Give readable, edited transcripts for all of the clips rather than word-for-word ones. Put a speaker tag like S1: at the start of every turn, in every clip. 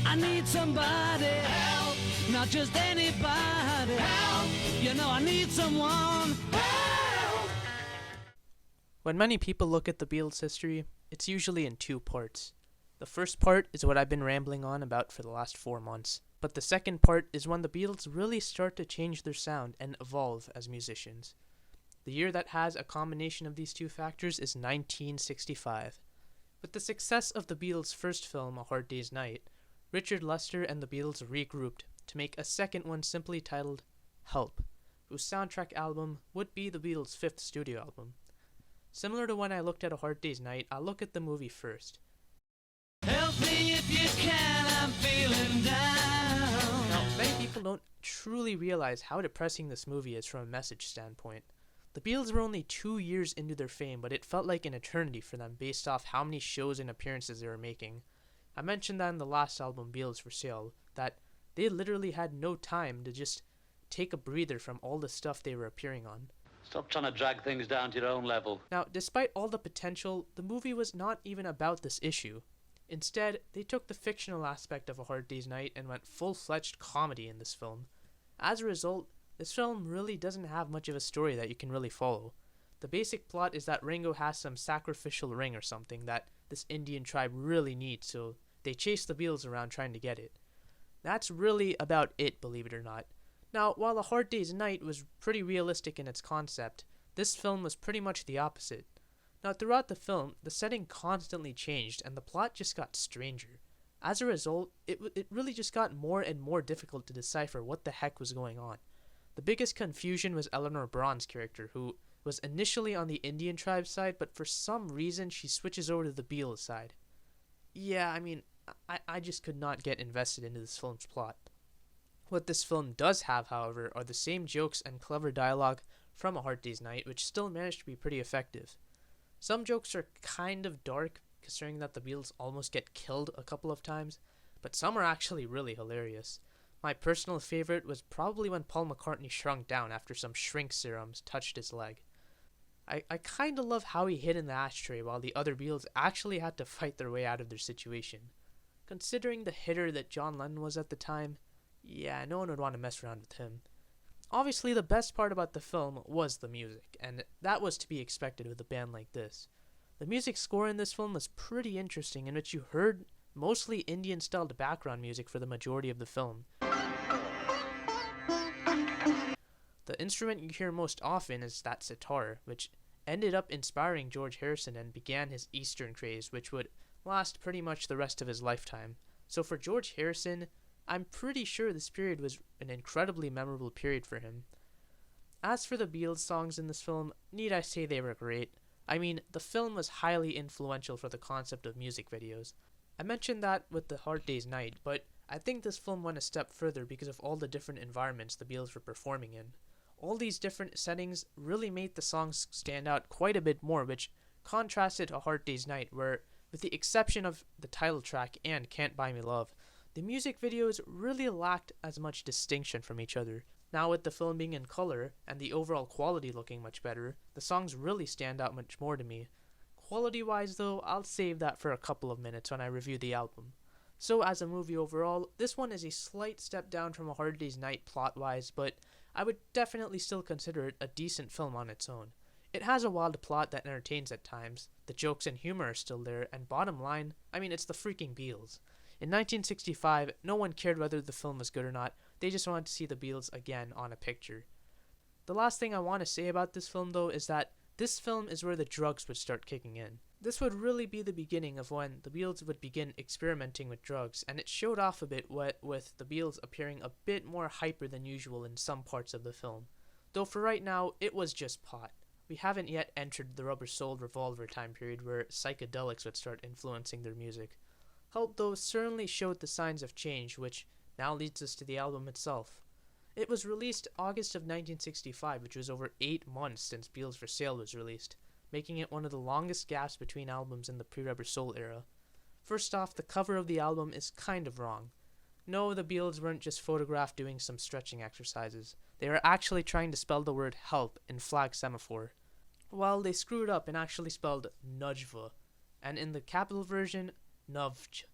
S1: I need somebody help, not just anybody help. You know I need someone help.
S2: When many people look at the Beatles' history, it's usually in two parts. The first part is what I've been rambling on about for the last 4 months, but the second part is when the Beatles really start to change their sound and evolve as musicians. The year that has a combination of these two factors is 1965. With the success of the Beatles' first film, A Hard Day's Night, Richard Lester and the Beatles regrouped to make a second one simply titled Help, whose soundtrack album would be the Beatles' fifth studio album. Similar to when I looked at A Hard Day's Night, I'll look at the movie first.
S1: Help me if you can, I'm feeling down.
S2: Now, many people don't truly realize how depressing this movie is from a message standpoint. The Beatles were only 2 years into their fame, but it felt like an eternity for them based off how many shows and appearances they were making. I mentioned that in the last album, Beatles for Sale, that they literally had no time to just take a breather from all the stuff they were appearing on.
S3: Stop trying to drag things down to your own level.
S2: Now, despite all the potential, the movie was not even about this issue. Instead, they took the fictional aspect of A Hard Day's Night and went full-fledged comedy in this film. As a result, this film really doesn't have much of a story that you can really follow. The basic plot is that Ringo has some sacrificial ring or something that this Indian tribe really needs, so they chase the Beatles around trying to get it. That's really about it, believe it or not. Now, while A Hard Day's Night was pretty realistic in its concept, this film was pretty much the opposite. Now, throughout the film, the setting constantly changed and the plot just got stranger. As a result, it really just got more and more difficult to decipher what the heck was going on. The biggest confusion was Eleanor Braun's character, who was initially on the Indian tribe side, but for some reason she switches over to the Beatles side. Yeah, I mean, I just could not get invested into this film's plot. What this film does have, however, are the same jokes and clever dialogue from A Hard Day's Night, which still managed to be pretty effective. Some jokes are kind of dark, considering that the Beatles almost get killed a couple of times, but some are actually really hilarious. My personal favorite was probably when Paul McCartney shrunk down after some shrink serums touched his leg. I kinda love how he hid in the ashtray while the other Beatles actually had to fight their way out of their situation. Considering the hitter that John Lennon was at the time, yeah, no one would want to mess around with him. Obviously, the best part about the film was the music, and that was to be expected with a band like this. The music score in this film was pretty interesting, in which you heard mostly Indian-styled background music for the majority of the film. The instrument you hear most often is that sitar, which ended up inspiring George Harrison and began his Eastern craze, which would last pretty much the rest of his lifetime. So for George Harrison, I'm pretty sure this period was an incredibly memorable period for him. As for the Beatles songs in this film, need I say they were great? I mean, the film was highly influential for the concept of music videos. I mentioned that with The Hard Day's Night, but I think this film went a step further because of all the different environments the Beatles were performing in. All these different settings really made the songs stand out quite a bit more, which contrasted A Hard Day's Night, where, with the exception of the title track and Can't Buy Me Love, the music videos really lacked as much distinction from each other. Now with the film being in color, and the overall quality looking much better, the songs really stand out much more to me. Quality-wise though, I'll save that for a couple of minutes when I review the album. So as a movie overall, this one is a slight step down from A Hard Day's Night plot-wise, but I would definitely still consider it a decent film on its own. It has a wild plot that entertains at times, the jokes and humor are still there, and bottom line, I mean, it's the freaking Beatles. In 1965, no one cared whether the film was good or not, they just wanted to see the Beatles again on a picture. The last thing I want to say about this film though is that this film is where the drugs would start kicking in. This would really be the beginning of when the Beatles would begin experimenting with drugs, and it showed off a bit with the Beatles appearing a bit more hyper than usual in some parts of the film. Though for right now, it was just pot. We haven't yet entered the Rubber Souled Revolver time period where psychedelics would start influencing their music. Help though certainly showed the signs of change, which now leads us to the album itself. It was released August of 1965, which was over 8 months since Beatles for Sale was released, making it one of the longest gaps between albums in the pre-Rubber Soul era. First off, the cover of the album is kind of wrong. No, the Beatles weren't just photographed doing some stretching exercises. They were actually trying to spell the word help in flag semaphore. Well, they screwed up and actually spelled Nujva, and in the capital version, Nuvj.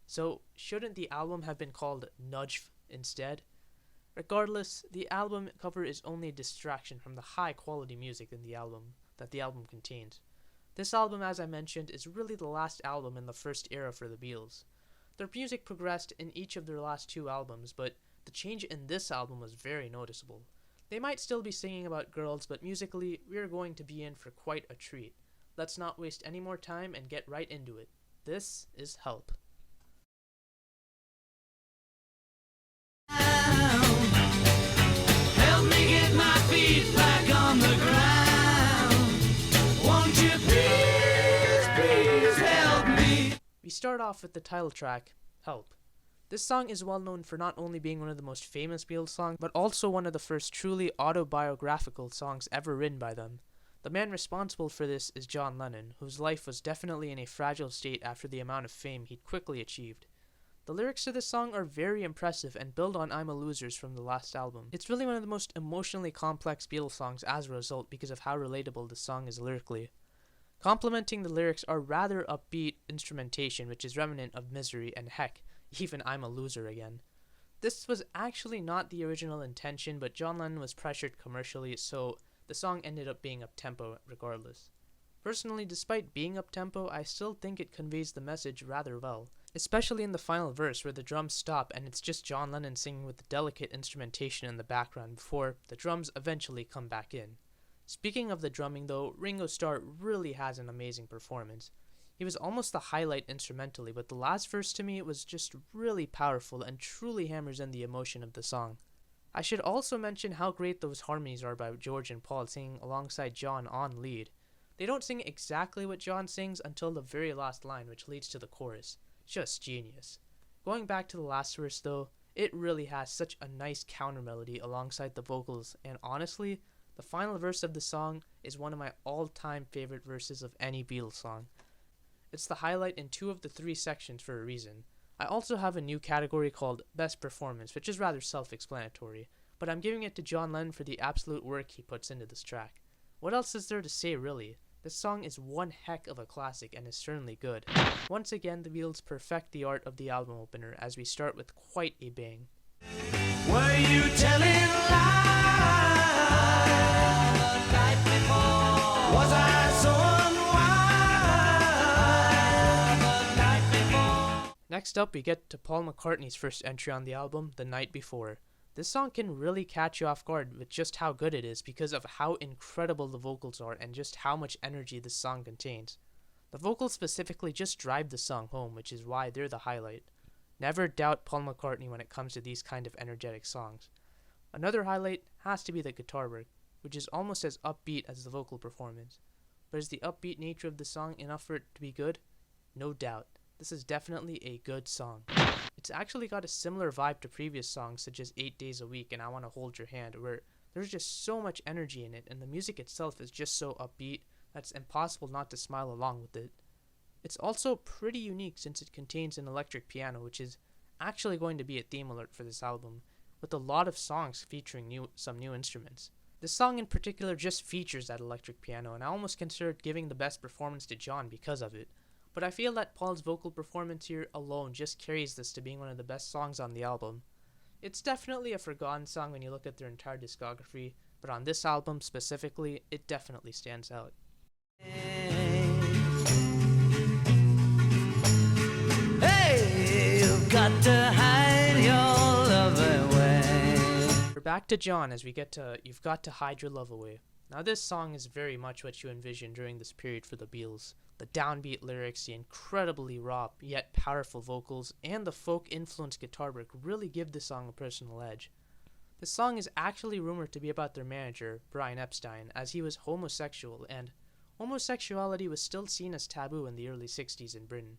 S2: So shouldn't the album have been called Nudge instead? Regardless, the album cover is only a distraction from the high quality music in the album that the album contains. This album, as I mentioned, is really the last album in the first era for the Beatles. Their music progressed in each of their last two albums, but the change in this album was very noticeable. They might still be singing about girls, but musically, we are going to be in for quite a treat. Let's not waste any more time and get right into it. This is Help.
S1: Help me get my feet back on the ground. Won't you please, please help me?
S2: We start off with the title track, Help. This song is well known for not only being one of the most famous Beatles songs, but also one of the first truly autobiographical songs ever written by them. The man responsible for this is John Lennon, whose life was definitely in a fragile state after the amount of fame he'd quickly achieved. The lyrics to this song are very impressive and build on I'm a Loser's from the last album. It's really one of the most emotionally complex Beatles songs as a result because of how relatable the song is lyrically. Complementing the lyrics are rather upbeat instrumentation which is remnant of Misery and heck, even I'm a Loser again. This was actually not the original intention, but John Lennon was pressured commercially, so the song ended up being up-tempo regardless. Personally, despite being up-tempo, I still think it conveys the message rather well, especially in the final verse where the drums stop and it's just John Lennon singing with the delicate instrumentation in the background before the drums eventually come back in. Speaking of the drumming though, Ringo Starr really has an amazing performance. He was almost the highlight instrumentally, but the last verse to me was just really powerful and truly hammers in the emotion of the song. I should also mention how great those harmonies are by George and Paul singing alongside John on lead. They don't sing exactly what John sings until the very last line, which leads to the chorus. Just genius. Going back to the last verse though, it really has such a nice counter melody alongside the vocals, and honestly, the final verse of the song is one of my all-time favorite verses of any Beatles song. It's the highlight in 2 of the 3 sections for a reason. I also have a new category called Best Performance, which is rather self-explanatory, but I'm giving it to John Lennon for the absolute work he puts into this track. What else is there to say really? This song is one heck of a classic and is certainly good. Once again, the Beatles perfect the art of the album opener as we start with quite a bang.
S1: Were you telling lies the night before? Was I so unwise the night before?
S2: Next up, we get to Paul McCartney's first entry on the album, The Night Before. This song can really catch you off guard with just how good it is because of how incredible the vocals are and just how much energy this song contains. The vocals specifically just drive the song home, which is why they're the highlight. Never doubt Paul McCartney when it comes to these kind of energetic songs. Another highlight has to be the guitar work, which is almost as upbeat as the vocal performance. But is the upbeat nature of the song enough for it to be good? No doubt. This is definitely a good song. It's actually got a similar vibe to previous songs such as 8 Days a Week and I Wanna Hold Your Hand, where there's just so much energy in it and the music itself is just so upbeat that it's impossible not to smile along with it. It's also pretty unique since it contains an electric piano, which is actually going to be a theme alert for this album, with a lot of songs featuring some new instruments. This song in particular just features that electric piano, and I almost considered giving the best performance to John because of it. But I feel that Paul's vocal performance here alone just carries this to being one of the best songs on the album. It's definitely a forgotten song when you look at their entire discography, but on this album specifically, it definitely stands out.
S1: Hey, you've got to hide your love away.
S2: We're back to John as we get to You've Got to Hide Your Love Away. Now this song is very much what you envision during this period for the Beatles. The downbeat lyrics, the incredibly raw yet powerful vocals, and the folk-influenced guitar work really give this song a personal edge. This song is actually rumored to be about their manager, Brian Epstein, as he was homosexual, and homosexuality was still seen as taboo in the early 60s in Britain.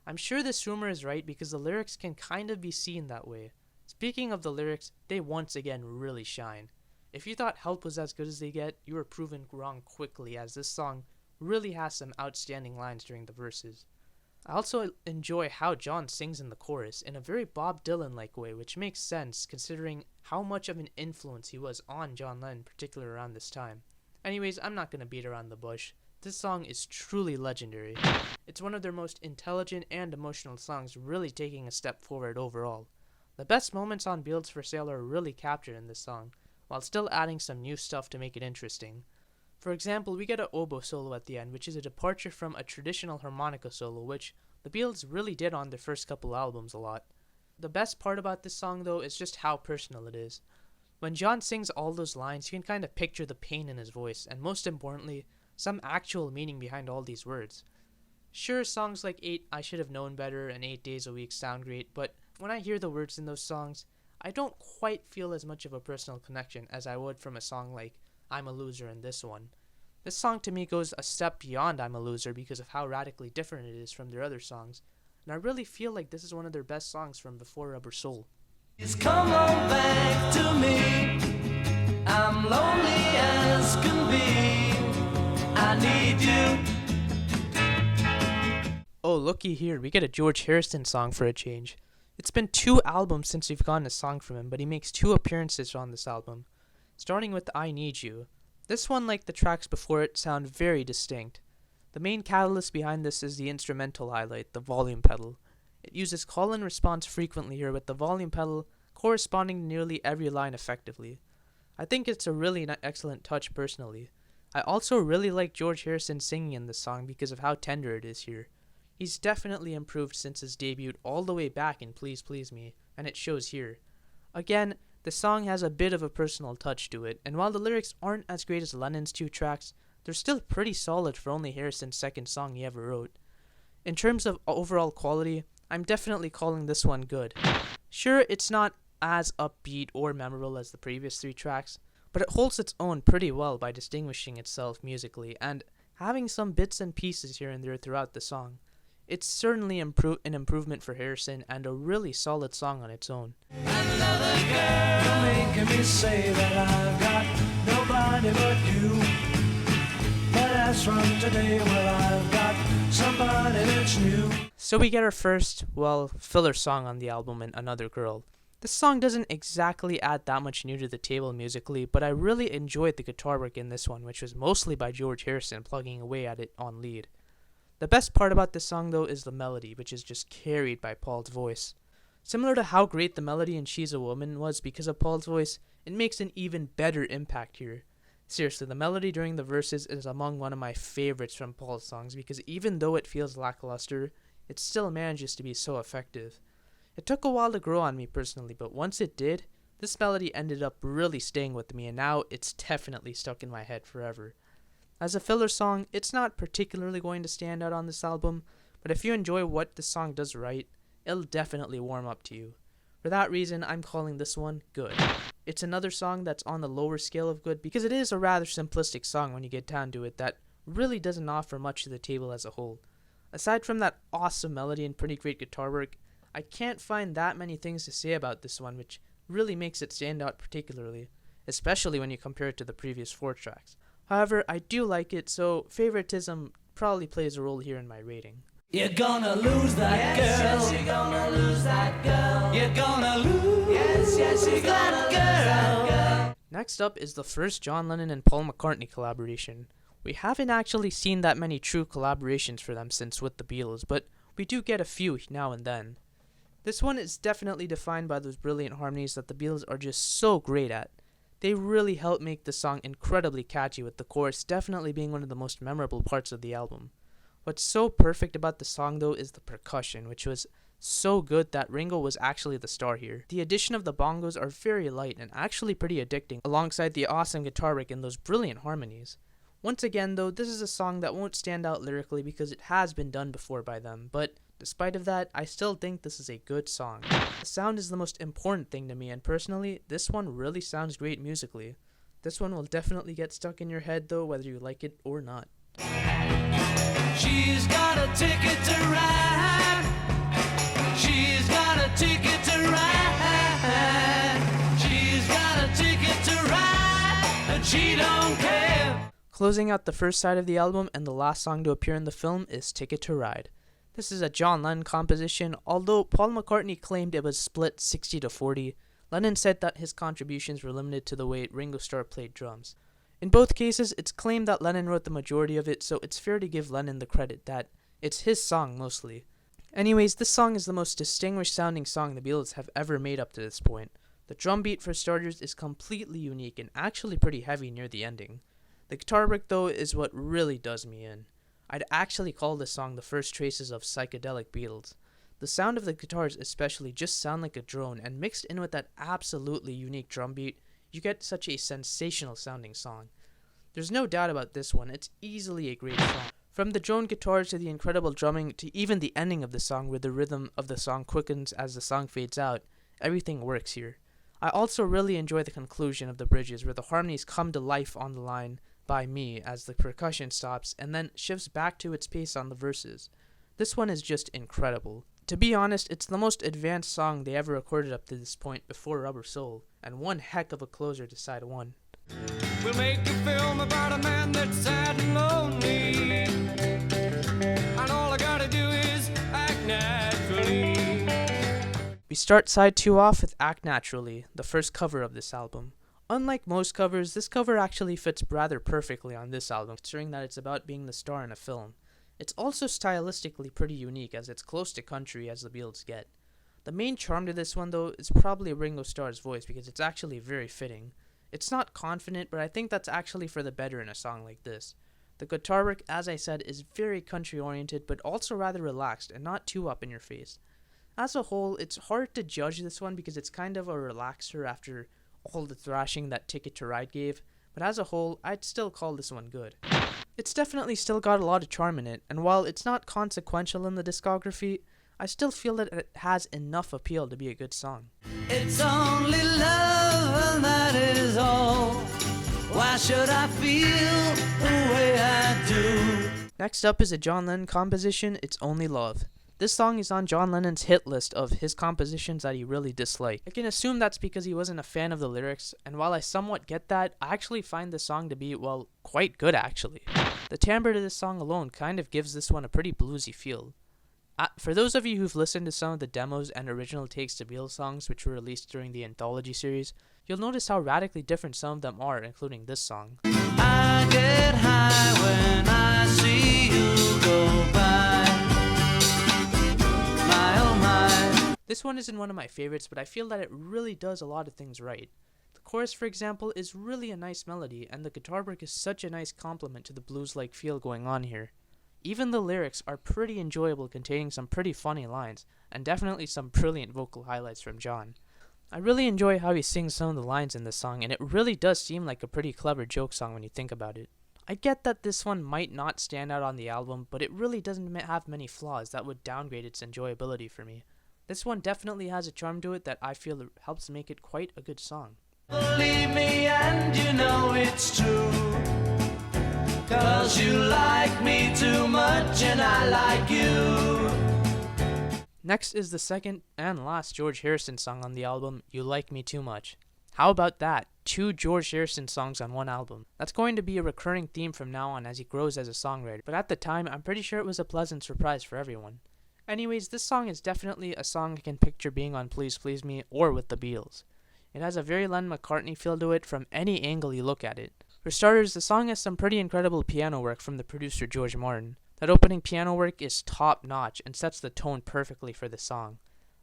S2: I'm sure this rumor is right because the lyrics can kind of be seen that way. Speaking of the lyrics, they once again really shine. If you thought Help was as good as they get, you were proven wrong quickly, as this song really has some outstanding lines during the verses. I also enjoy how John sings in the chorus in a very Bob Dylan-like way, which makes sense considering how much of an influence he was on John Lennon, particularly around this time. Anyways, I'm not going to beat around the bush. this song is truly legendary. It's one of their most intelligent and emotional songs, really taking a step forward overall. The best moments on Beatles for Sale are really captured in this song, while still adding some new stuff to make it interesting. For example, we get an oboe solo at the end, which is a departure from a traditional harmonica solo, which the Beatles really did on their first couple albums a lot. The best part about this song, though, is just how personal it is. When John sings all those lines, you can kind of picture the pain in his voice, and most importantly, some actual meaning behind all these words. Sure, songs like I Should Have Known Better and 8 Days a Week sound great, but when I hear the words in those songs, I don't quite feel as much of a personal connection as I would from a song like I'm a Loser in this one. This song to me goes a step beyond I'm a Loser because of how radically different it is from their other songs, and I really feel like this is one of their best songs from before Rubber Soul.
S1: Come on back to me. I'm lonely as can be. I need you.
S2: Oh, looky here, we get a George Harrison song for a change. It's been 2 albums since we've gotten a song from him, but he makes 2 appearances on this album. Starting with I Need You. This one, like the tracks before it, sound very distinct. The main catalyst behind this is the instrumental highlight, the volume pedal. It uses call and response frequently here with the volume pedal corresponding to nearly every line effectively. I think it's a really excellent touch personally. I also really like George Harrison singing in this song because of how tender it is here. He's definitely improved since his debut all the way back in Please Please Me, and it shows here. Again, the song has a bit of a personal touch to it, and while the lyrics aren't as great as Lennon's 2 tracks, they're still pretty solid for only Harrison's second song he ever wrote. In terms of overall quality, I'm definitely calling this one good. Sure, it's not as upbeat or memorable as the previous 3 tracks, but it holds its own pretty well by distinguishing itself musically and having some bits and pieces here and there throughout the song. It's certainly an improvement for Harrison and a really solid song on its own.
S1: Another girl making me say that I've got nobody but you. But as from today, well, I've got somebody that's new.
S2: So we get our first, filler song on the album, and Another Girl. This song doesn't exactly add that much new to the table musically, but I really enjoyed the guitar work in this one, which was mostly by George Harrison plugging away at it on lead. The best part about this song, though, is the melody, which is just carried by Paul's voice. Similar to how great the melody in She's a Woman was because of Paul's voice, it makes an even better impact here. Seriously, the melody during the verses is among one of my favorites from Paul's songs because even though it feels lackluster, it still manages to be so effective. It took a while to grow on me personally, but once it did, this melody ended up really staying with me, and now it's definitely stuck in my head forever. As a filler song, it's not particularly going to stand out on this album, but if you enjoy what this song does right, it'll definitely warm up to you. For that reason, I'm calling this one good. It's another song that's on the lower scale of good because it is a rather simplistic song when you get down to it that really doesn't offer much to the table as a whole. Aside from that awesome melody and pretty great guitar work, I can't find that many things to say about this one, which really makes it stand out particularly, especially when you compare it to the previous 4 tracks. However, I do like it, so favoritism probably plays a role here in my rating.
S1: You're gonna lose that girl. Yes, you're gonna lose that girl. You're gonna lose. Yes, you're gonna lose that girl.
S2: Next up is the first John Lennon and Paul McCartney collaboration. We haven't actually seen that many true collaborations for them since with the Beatles, but we do get a few now and then. This one is definitely defined by those brilliant harmonies that the Beatles are just so great at. They really help make the song incredibly catchy, with the chorus definitely being one of the most memorable parts of the album. What's so perfect about the song though is the percussion, which was so good that Ringo was actually the star here. The addition of the bongos are very light and actually pretty addicting, alongside the awesome guitar work and those brilliant harmonies. Once again though, this is a song that won't stand out lyrically because it has been done before by them, but despite of that, I still think this is a good song. The sound is the most important thing to me, and personally, this one really sounds great musically. This one will definitely get stuck in your head though, whether you like it or not.
S1: She's got a ticket to ride. She's got a ticket to ride. She's got a ticket to ride, and she don't care.
S2: Closing out the first side of the album and the last song to appear in the film is Ticket to Ride. This is a John Lennon composition, although Paul McCartney claimed it was split 60-40. Lennon said that his contributions were limited to the way Ringo Starr played drums. In both cases, it's claimed that Lennon wrote the majority of it, so it's fair to give Lennon the credit that it's his song mostly. Anyways, this song is the most distinguished sounding song the Beatles have ever made up to this point. The drum beat, for starters, is completely unique and actually pretty heavy near the ending. The guitar work, though, is what really does me in. I'd actually call this song the first traces of psychedelic Beatles. The sound of the guitars especially just sound like a drone, and mixed in with that absolutely unique drum beat, you get such a sensational sounding song. There's no doubt about this one, it's easily a great song. From the drone guitars to the incredible drumming to even the ending of the song where the rhythm of the song quickens as the song fades out, everything works here. I also really enjoy the conclusion of the bridges where the harmonies come to life on the line by me as the percussion stops and then shifts back to its pace on the verses. This one is just incredible. To be honest, it's the most advanced song they ever recorded up to this point before Rubber Soul, and one heck of a closer to side one.
S1: We'll make a film about a man that's sad and lonely, and all I gotta do is act naturally.
S2: We start side 2 off with Act Naturally, the first cover of this album. Unlike most covers, this cover actually fits rather perfectly on this album, considering that it's about being the star in a film. It's also stylistically pretty unique, as it's close to country as the Beatles get. The main charm to this one, though, is probably Ringo Starr's voice, because it's actually very fitting. It's not confident, but I think that's actually for the better in a song like this. The guitar work, as I said, is very country-oriented, but also rather relaxed and not too up in your face. As a whole, it's hard to judge this one because it's kind of a relaxer after all the thrashing that Ticket to Ride gave, but as a whole, I'd still call this one good. It's definitely still got a lot of charm in it, and while it's not consequential in the discography, I still feel that it has enough appeal to be a good song.
S1: It's only love, and that is all. Why should I feel the way I do?
S2: Next up is a John Lennon composition, It's Only Love. This song is on John Lennon's hit list of his compositions that he really disliked. I can assume that's because he wasn't a fan of the lyrics, and while I somewhat get that, I actually find the song to be, well, quite good actually. The timbre to this song alone kind of gives this one a pretty bluesy feel. For those of you who've listened to some of the demos and original takes to Beatles songs which were released during the Anthology series, you'll notice how radically different some of them are, including this song.
S1: I get high when I see you go by. My oh my.
S2: This one isn't one of my favorites, but I feel that it really does a lot of things right. The chorus, for example, is really a nice melody, and the guitar work is such a nice complement to the blues-like feel going on here. Even the lyrics are pretty enjoyable, containing some pretty funny lines, and definitely some brilliant vocal highlights from John. I really enjoy how he sings some of the lines in this song, and it really does seem like a pretty clever joke song when you think about it. I get that this one might not stand out on the album, but it really doesn't have many flaws that would downgrade its enjoyability for me. This one definitely has a charm to it that I feel helps make it quite a good song.
S1: Believe me and you know it's true, 'cause you like me too much and I like you.
S2: Next is the second and last George Harrison song on the album, You Like Me Too Much. How about that? 2 George Harrison songs on one album. That's going to be a recurring theme from now on as he grows as a songwriter, but at the time, I'm pretty sure it was a pleasant surprise for everyone. Anyways, this song is definitely a song I can picture being on Please Please Me or with the Beatles. It has a very Lennon McCartney feel to it from any angle you look at it. For starters, the song has some pretty incredible piano work from the producer George Martin. That opening piano work is top notch and sets the tone perfectly for the song.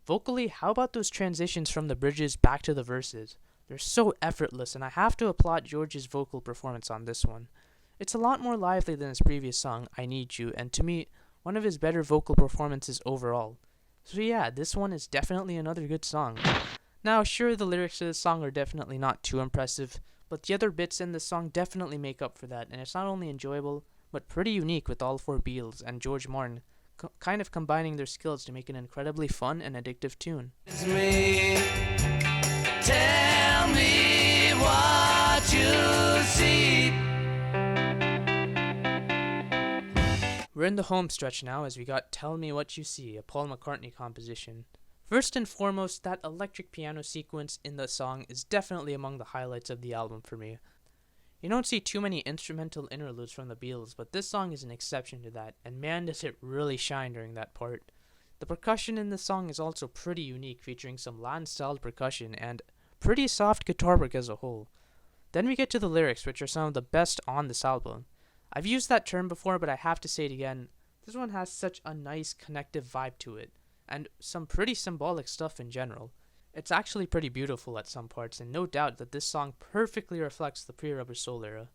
S2: Vocally, how about those transitions from the bridges back to the verses? They're so effortless, and I have to applaud George's vocal performance on this one. It's a lot more lively than his previous song, I Need You, and to me, one of his better vocal performances overall. So yeah, this one is definitely another good song. Now, sure, the lyrics to this song are definitely not too impressive, but the other bits in the song definitely make up for that, and it's not only enjoyable, but pretty unique with all 4 Beatles and George Martin kind of combining their skills to make an incredibly fun and addictive tune.
S1: It's me. Tell me what you see.
S2: We're in the home stretch now as we got Tell Me What You See, a Paul McCartney composition. First and foremost, that electric piano sequence in the song is definitely among the highlights of the album for me. You don't see too many instrumental interludes from the Beatles, but this song is an exception to that, and man does it really shine during that part. The percussion in this song is also pretty unique, featuring some Latin-styled percussion and pretty soft guitar work as a whole. Then we get to the lyrics, which are some of the best on this album. I've used that term before, but I have to say it again. This one has such a nice connective vibe to it, and some pretty symbolic stuff in general. It's actually pretty beautiful at some parts, and no doubt that this song perfectly reflects the pre-Rubber Soul era.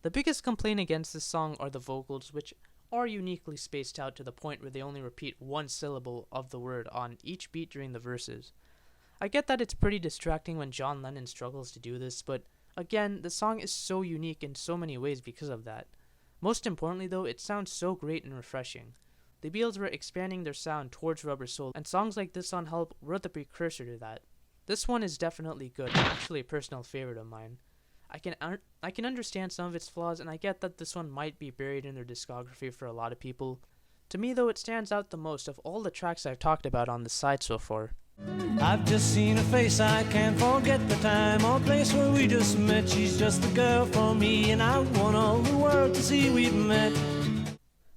S2: The biggest complaint against this song are the vocals, which are uniquely spaced out to the point where they only repeat one syllable of the word on each beat during the verses. I get that it's pretty distracting when John Lennon struggles to do this, but again, the song is so unique in so many ways because of that. Most importantly though, it sounds so great and refreshing. The Beatles were expanding their sound towards Rubber Soul, and songs like this on Help were the precursor to that. This one is definitely good, actually a personal favorite of mine. I can understand some of its flaws, and I get that this one might be buried in their discography for a lot of people. To me though, it stands out the most of all the tracks I've talked about on this side so far.
S1: I've just seen her face, I can't forget the time or place where we just met. She's just the girl for me, and I want all the world to see we've met.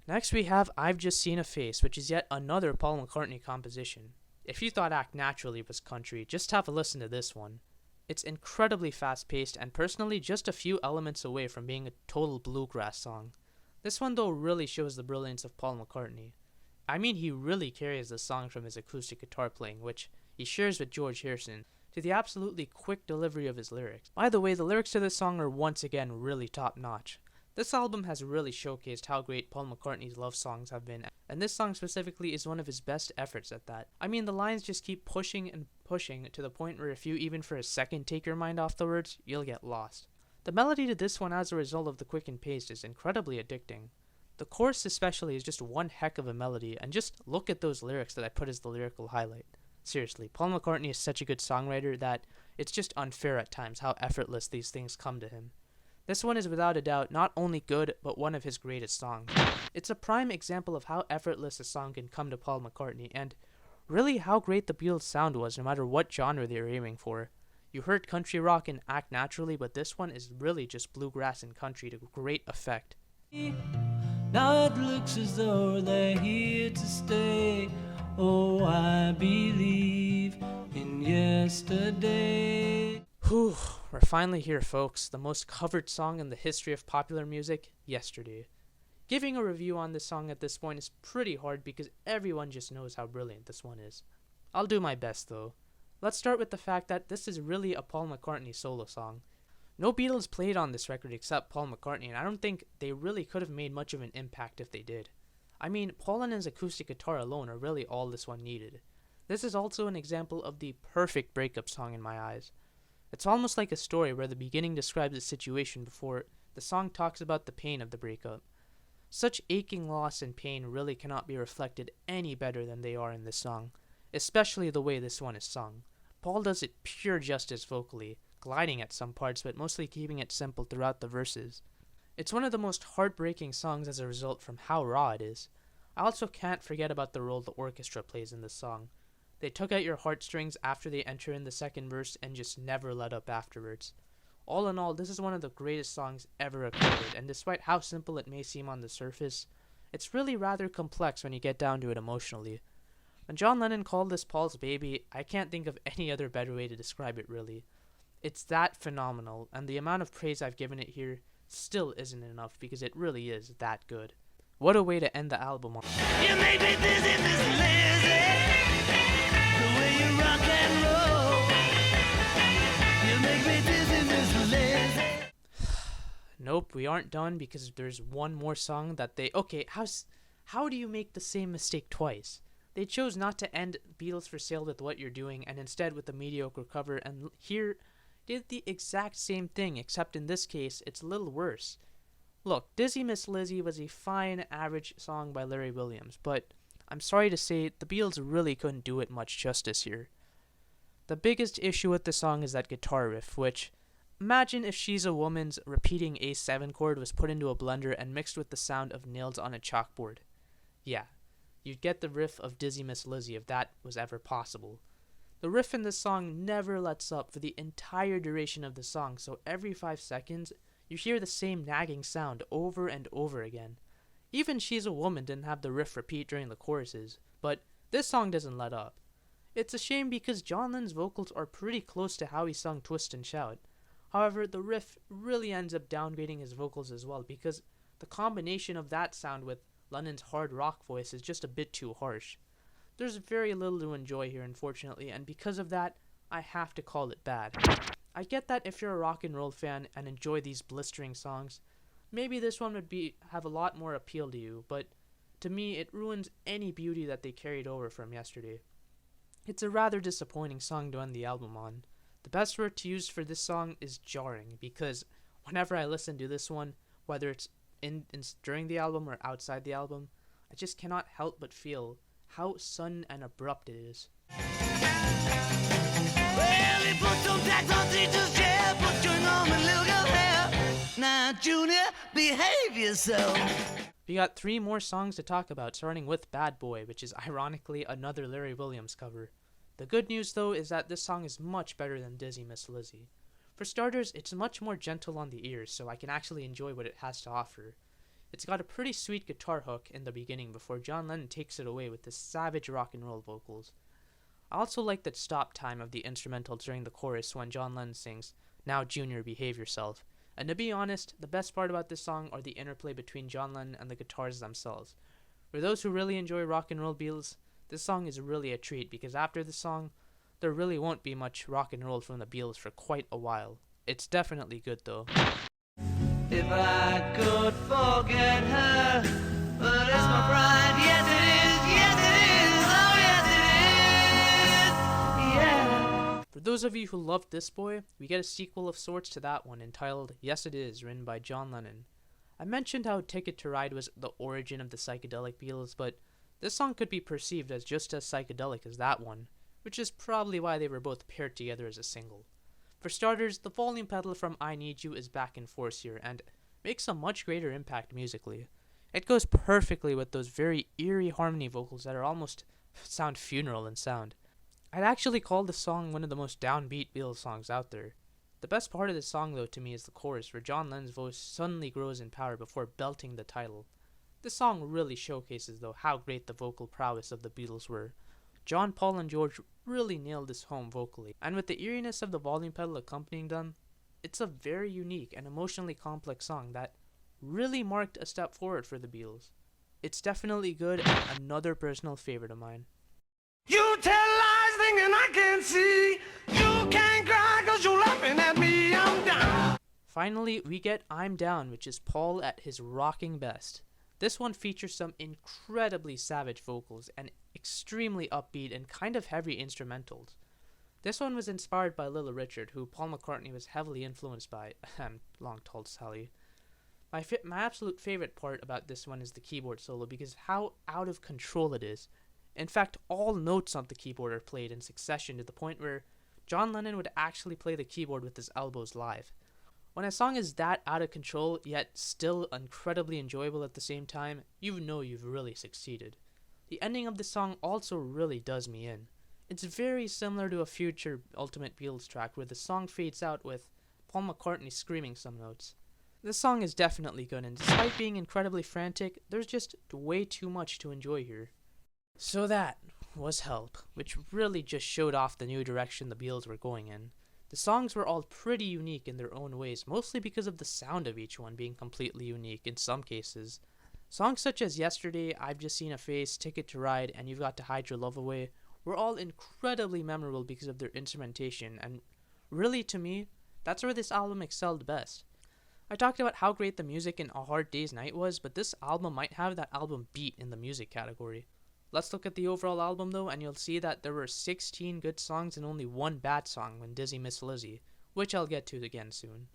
S2: Next we have I've Just Seen a Face, which is yet another Paul McCartney composition. If you thought Act Naturally was country, just have a listen to this one. It's incredibly fast-paced and personally just a few elements away from being a total bluegrass song. This one though really shows the brilliance of Paul McCartney. I mean, he really carries the song from his acoustic guitar playing, which he shares with George Harrison, to the absolutely quick delivery of his lyrics. By the way, the lyrics to this song are once again really top-notch. This album has really showcased how great Paul McCartney's love songs have been, and this song specifically is one of his best efforts at that. I mean, the lines just keep pushing and pushing to the point where if you even for a second take your mind off the words, you'll get lost. The melody to this one as a result of the quickened pace is incredibly addicting. The chorus especially is just one heck of a melody, and just look at those lyrics that I put as the lyrical highlight. Seriously, Paul McCartney is such a good songwriter that it's just unfair at times how effortless these things come to him. This one is without a doubt not only good, but one of his greatest songs. It's a prime example of how effortless a song can come to Paul McCartney, and really how great the Beatles' sound was no matter what genre they were aiming for. You heard country rock and Act Naturally, but this one is really just bluegrass and country to great effect.
S1: Now it looks as though they're here to stay. Oh, I believe in yesterday.
S2: Whew, we're finally here, folks. The most covered song in the history of popular music, Yesterday. Giving a review on this song at this point is pretty hard because everyone just knows how brilliant this one is. I'll do my best though. Let's start with the fact that this is really a Paul McCartney solo song. No Beatles played on this record except Paul McCartney, and I don't think they really could have made much of an impact if they did. I mean, Paul and his acoustic guitar alone are really all this one needed. This is also an example of the perfect breakup song in my eyes. It's almost like a story where the beginning describes the situation before the song talks about the pain of the breakup. Such aching loss and pain really cannot be reflected any better than they are in this song, especially the way this one is sung. Paul does it pure justice vocally, gliding at some parts but mostly keeping it simple throughout the verses. It's one of the most heartbreaking songs as a result from how raw it is. I also can't forget about the role the orchestra plays in this song. They tug at your heartstrings after they enter in the second verse and just never let up afterwards. All in all, this is one of the greatest songs ever recorded, and despite how simple it may seem on the surface, it's really rather complex when you get down to it emotionally. When John Lennon called this Paul's baby, I can't think of any other better way to describe it really. It's that phenomenal, and the amount of praise I've given it here still isn't enough because it really is that good. What a way to end the album on.
S1: You make me dizzy, Miss Lizzy. The way you rock and roll. You make me dizzy, Miss Lizzy.
S2: Nope, we aren't done because there's one more song that they... Okay, how do you make the same mistake twice? They chose not to end Beatles for Sale with What You're Doing and instead with the mediocre cover, and here did the exact same thing, except in this case, it's a little worse. Look, Dizzy Miss Lizzy was a fine, average song by Larry Williams, but I'm sorry to say, the Beatles really couldn't do it much justice here. The biggest issue with the song is that guitar riff, which, imagine if She's a Woman's repeating A7 chord was put into a blender and mixed with the sound of nails on a chalkboard. Yeah, you'd get the riff of Dizzy Miss Lizzy if that was ever possible. The riff in this song never lets up for the entire duration of the song, so every 5 seconds, you hear the same nagging sound over and over again. Even She's a Woman didn't have the riff repeat during the choruses, but this song doesn't let up. It's a shame because John Lennon's vocals are pretty close to how he sung Twist and Shout. However, the riff really ends up downgrading his vocals as well, because the combination of that sound with Lennon's hard rock voice is just a bit too harsh. There's very little to enjoy here, unfortunately, and because of that, I have to call it bad. I get that if you're a rock and roll fan and enjoy these blistering songs, maybe this one would have a lot more appeal to you, but to me, it ruins any beauty that they carried over from yesterday. It's a rather disappointing song to end the album on. The best word to use for this song is jarring, because whenever I listen to this one, whether it's during the album or outside the album, I just cannot help but feel how sudden and abrupt it is.
S1: Well, he put some tax on teacher's chair, put chewing on my little girl hair. Now, Junior, behave yourself.
S2: We got 3 more songs to talk about, starting with Bad Boy, which is ironically another Larry Williams cover. The good news, though, is that this song is much better than Dizzy Miss Lizzy. For starters, it's much more gentle on the ears, so I can actually enjoy what it has to offer. It's got a pretty sweet guitar hook in the beginning before John Lennon takes it away with his savage rock and roll vocals. I also like the stop time of the instrumental during the chorus when John Lennon sings, "Now Junior, behave yourself." And to be honest, the best part about this song are the interplay between John Lennon and the guitars themselves. For those who really enjoy rock and roll Beatles, this song is really a treat, because after this song, there really won't be much rock and roll from the Beatles for quite a while. It's definitely good though.
S1: If I could forget her, but it's my pride. Yes, it is. Oh, yes, it is. Yeah.
S2: For those of you who loved This Boy, we get a sequel of sorts to that one entitled Yes It Is, written by John Lennon. I mentioned how Ticket to Ride was the origin of the psychedelic Beatles, but this song could be perceived as just as psychedelic as that one, which is probably why they were both paired together as a single. For starters, the volume pedal from I Need You is back in force here, and makes a much greater impact musically. It goes perfectly with those very eerie harmony vocals that are almost sound funeral in sound. I'd actually call this song one of the most downbeat Beatles songs out there. The best part of this song, though, to me is the chorus, where John Lennon's voice suddenly grows in power before belting the title. This song really showcases, though, how great the vocal prowess of the Beatles were. John, Paul, and George really nailed this home vocally, and with the eeriness of the volume pedal accompanying them, it's a very unique and emotionally complex song that really marked a step forward for the Beatles. It's definitely good and another personal favorite of mine.
S1: You tell lies thinking I can't see. You can't cry 'cause you're laughing at me. I'm down.
S2: Finally, we get I'm Down, which is Paul at his rocking best. This one features some incredibly savage vocals and extremely upbeat and kind of heavy instrumentals. This one was inspired by Little Richard, who Paul McCartney was heavily influenced by. Long told Sally. My absolute favorite part about this one is the keyboard solo, because how out of control it is. In fact, all notes on the keyboard are played in succession to the point where John Lennon would actually play the keyboard with his elbows live. When a song is that out of control, yet still incredibly enjoyable at the same time, you know you've really succeeded. The ending of the song also really does me in. It's very similar to a future Ultimate Beatles track where the song fades out with Paul McCartney screaming some notes. This song is definitely good, and despite being incredibly frantic, there's just way too much to enjoy here. So that was Help, which really just showed off the new direction the Beatles were going in. The songs were all pretty unique in their own ways, mostly because of the sound of each one being completely unique in some cases. Songs such as Yesterday, I've Just Seen a Face, Ticket to Ride, and You've Got to Hide Your Love Away were all incredibly memorable because of their instrumentation, and really, to me, that's where this album excelled best. I talked about how great the music in A Hard Day's Night was, but this album might have that album beat in the music category. Let's look at the overall album though, and you'll see that there were 16 good songs and only one bad song when Dizzy Miss Lizzy, which I'll get to again soon.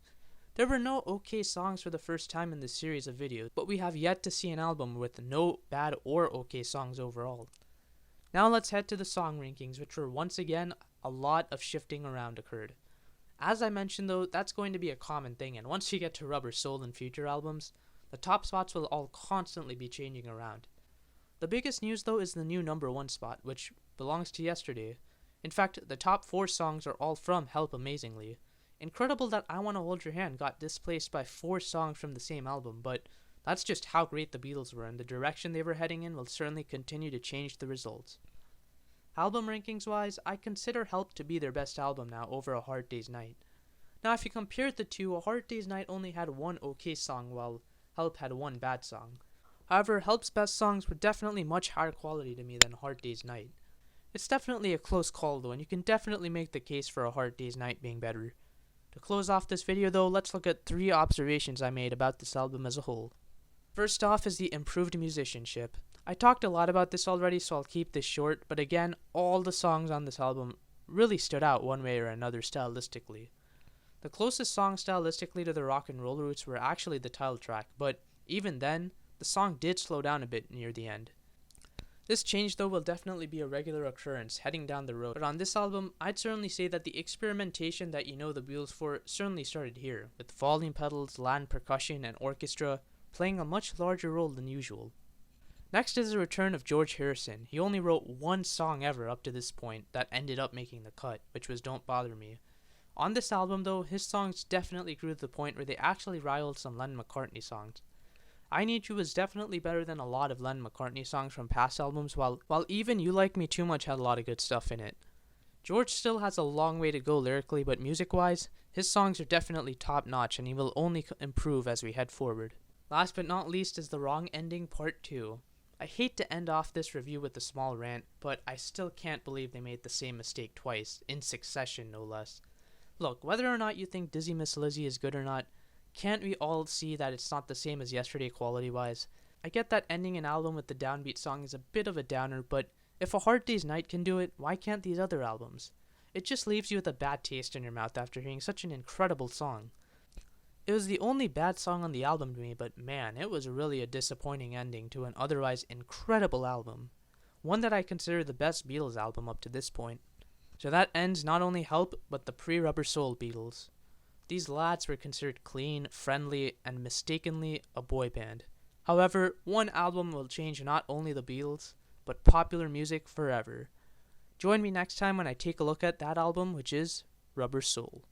S2: There were no okay songs for the first time in this series of videos, but we have yet to see an album with no bad or okay songs overall. Now let's head to the song rankings, which were once again a lot of shifting around occurred. As I mentioned though, that's going to be a common thing, and once you get to Rubber Soul and future albums, the top spots will all constantly be changing around. The biggest news though is the new number 1 spot, which belongs to Yesterday. In fact, the top 4 songs are all from Help amazingly. Incredible that I Wanna Hold Your Hand got displaced by 4 songs from the same album, but that's just how great the Beatles were, and the direction they were heading in will certainly continue to change the results. Album rankings wise, I consider Help to be their best album now over A Hard Day's Night. Now if you compared the two, A Hard Day's Night only had one okay song while Help had one bad song. However, Help's best songs were definitely much higher quality to me than A Hard Day's Night. It's definitely a close call though, and you can definitely make the case for A Hard Day's Night being better. To close off this video though, let's look at 3 observations I made about this album as a whole. First off is the improved musicianship. I talked a lot about this already, so I'll keep this short, but again, all the songs on this album really stood out one way or another stylistically. The closest song stylistically to the rock and roll roots were actually the title track, but even then, the song did slow down a bit near the end. This change though will definitely be a regular occurrence heading down the road, but on this album, I'd certainly say that the experimentation that you know the Beatles for certainly started here, with volume pedals, land percussion, and orchestra playing a much larger role than usual. Next is the return of George Harrison. He only wrote one song ever up to this point that ended up making the cut, which was Don't Bother Me. On this album though, his songs definitely grew to the point where they actually rivaled some Lennon-McCartney songs. I Need You was definitely better than a lot of Lennon-McCartney songs from past albums, while even You Like Me Too Much had a lot of good stuff in it. George still has a long way to go lyrically, but music-wise, his songs are definitely top-notch and he will only improve as we head forward. Last but not least is The Wrong Ending Part 2. I hate to end off this review with a small rant, but I still can't believe they made the same mistake twice, in succession no less. Look, whether or not you think Dizzy Miss Lizzy is good or not, can't we all see that it's not the same as yesterday quality-wise? I get that ending an album with the downbeat song is a bit of a downer, but if A Hard Day's Night can do it, why can't these other albums? It just leaves you with a bad taste in your mouth after hearing such an incredible song. It was the only bad song on the album to me, but man, it was really a disappointing ending to an otherwise incredible album. One that I consider the best Beatles album up to this point. So that ends not only Help, but the pre-Rubber Soul Beatles. These lads were considered clean, friendly, and mistakenly a boy band. However, one album will change not only the Beatles, but popular music forever. Join me next time when I take a look at that album, which is Rubber Soul.